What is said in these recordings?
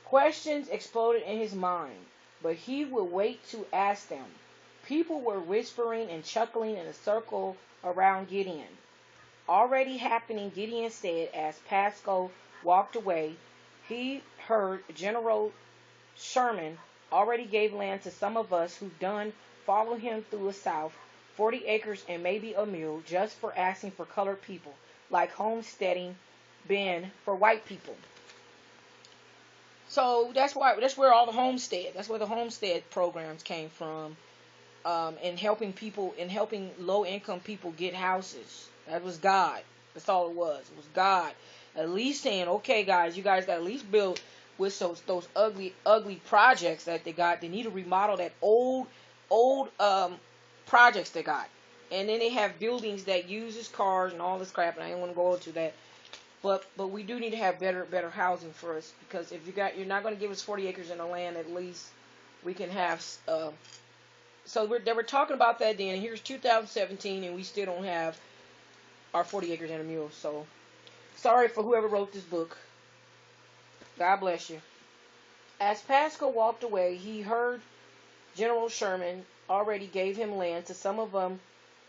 Questions exploded in his mind, but he would wait to ask them. People were whispering and chuckling in a circle around Gideon. Already happening, Gideon said as Pasco walked away. He heard General Sherman already gave land to some of us who done follow him through the South, 40 acres and maybe a mule, just for asking for colored people, like homesteading been for white people. So that's where all the homestead, that's where the homestead programs came from, in helping people, in helping low income people get houses. That was God. That's all it was. It was God at least saying, okay, guys, you guys got to at least build with those ugly projects that they got. They need to remodel that old projects they got. And then they have buildings that uses cars and all this crap. And I don't want to go into that. But we do need to have better housing for us, because if you're not going to give us 40 acres in the land, at least we can have. So they were talking about that then. And here's 2017, and we still don't have our 40 acres and a mule. So sorry for whoever wrote this book. God bless you. As Pascal walked away, he heard General Sherman already gave him land to some of them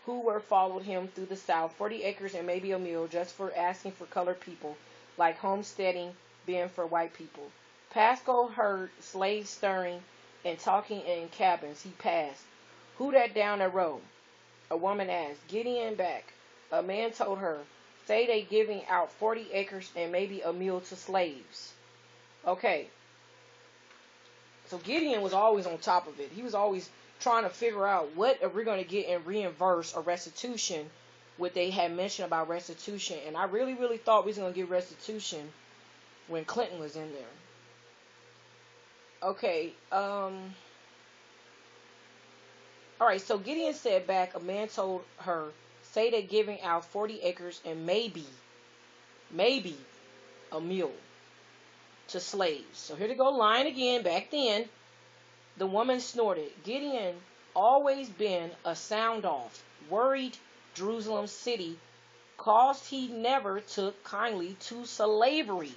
who were followed him through the South, 40 acres and maybe a mule, just for asking for colored people, like homesteading being for white people. Pascal heard slaves stirring and talking in cabins. He passed. Who that down the road? A woman asked. Gideon back. A man told her, say they giving out 40 acres and maybe a mule to slaves. Okay. So Gideon was always on top of it. He was always trying to figure out what are we going to get in reimburse or restitution, what they had mentioned about restitution. And I really thought we was going to get restitution when Clinton was in there. Okay. All right. So Gideon said back, a man told her, say they're giving out 40 acres and maybe a mule to slaves. So here they go lying again. Back then, the woman snorted. Gideon always been a sound off, worried Jerusalem city, cause he never took kindly to slavery.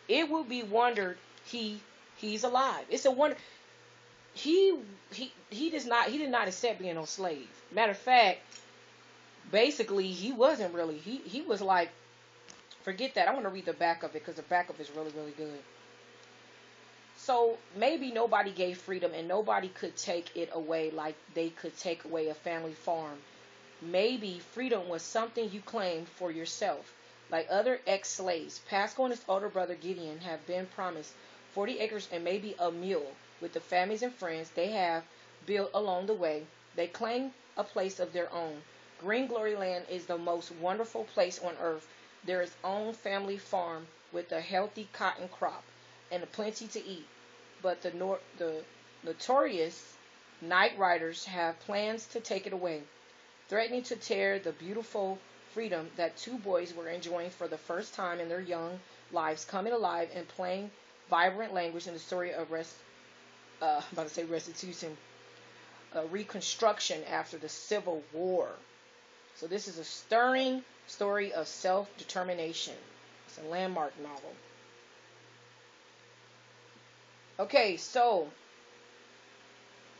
It would be wondered he's alive. It's a wonder. He did not accept being a slave. Matter of fact, basically he wasn't really. He was like, forget that. I want to read the back of it, because the back of it is really good. So maybe nobody gave freedom and nobody could take it away like they could take away a family farm. Maybe freedom was something you claimed for yourself. Like other ex-slaves, Pascal and his older brother Gideon have been promised 40 acres and maybe a mule with the families and friends they have built along the way. They claim a place of their own. Green Glory Land is the most wonderful place on earth. There is own family farm with a healthy cotton crop and a plenty to eat. But the notorious night riders have plans to take it away, threatening to tear the beautiful freedom that two boys were enjoying for the first time in their young lives, coming alive and playing vibrant language in the story of restitution, reconstruction after the Civil War. So this is a stirring story of self-determination. It's a landmark novel. Okay, so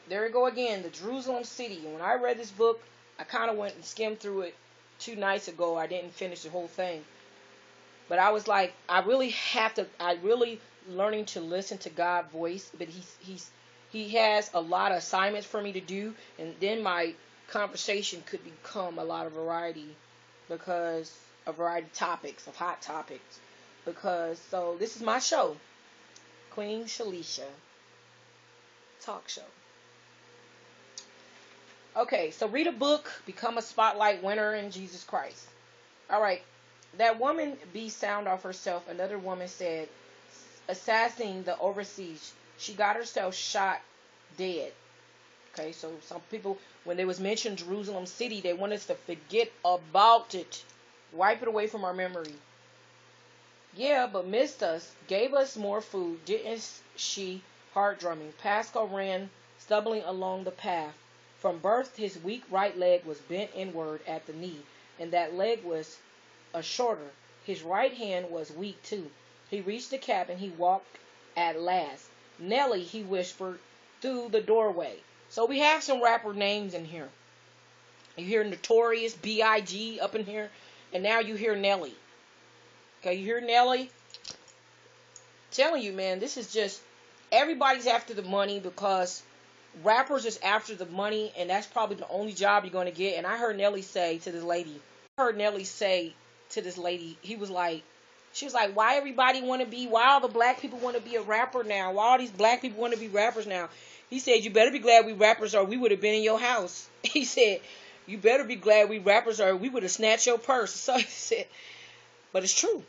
there we go again, the Jerusalem city. When I read this book, I kind of went and skimmed through it 2 nights ago. I didn't finish the whole thing. But I was like, I really learning to listen to God's voice. But he has a lot of assignments for me to do. And then my conversation could become a lot of variety, because a variety of topics, of hot topics. So this is my show. Queen Shalisha Talk Show. Okay, so read a book, become a spotlight winner in Jesus Christ. All right, that woman be sound off herself. Another woman said, assassinating the overseas. She got herself shot dead. Okay, so some people, when they was mentioned Jerusalem city, they want us to forget about it. Wipe it away from our memory. Yeah, but missed us, gave us more food, didn't she? Heart drumming. Pascal ran, stumbling along the path. From birth, his weak right leg was bent inward at the knee, and that leg was a shorter. His right hand was weak too. He reached the cabin. He walked at last. Nelly, he whispered through the doorway. So we have some rapper names in here. You hear Notorious, B.I.G. up in here, and now you hear Nelly. Okay, you hear Nelly? Telling you, man, this is just, everybody's after the money because rappers is after the money, and that's probably the only job you're going to get. And I heard Nelly say to this lady, he was like, she was like, why everybody want to be, why all the black people want to be a rapper now? Why all these black people want to be rappers now? He said, you better be glad we rappers or we would have been in your house. He said, you better be glad we rappers or we would have snatched your purse. So he said, but it's true.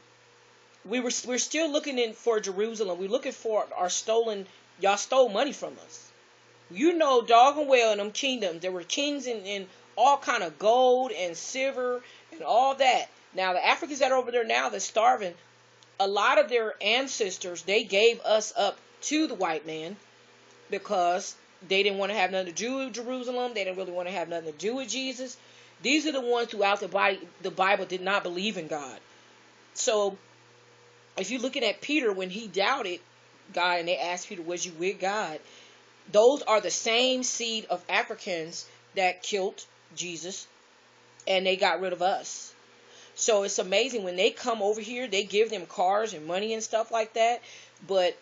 We're still looking in for Jerusalem. We're looking for our stolen, y'all stole money from us. You know dog and well in them kingdoms, there were kings in all kind of gold and silver and all that. Now, the Africans that are over there now that's starving, a lot of their ancestors, they gave us up to the white man because they didn't want to have nothing to do with Jerusalem. They didn't really want to have nothing to do with Jesus. These are the ones throughout the Bible did not believe in God. So, if you're looking at Peter when he doubted God and they asked Peter, was you with God? Those are the same seed of Africans that killed Jesus and they got rid of us. So it's amazing when they come over here, they give them cars and money and stuff like that. But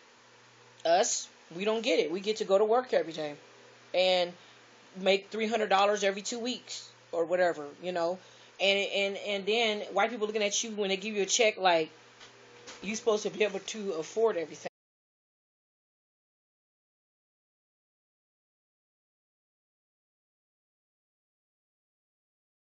us, we don't get it. We get to go to work every day and make $300 every 2 weeks or whatever, you know. And then white people looking at you when they give you a check like you're supposed to be able to afford everything.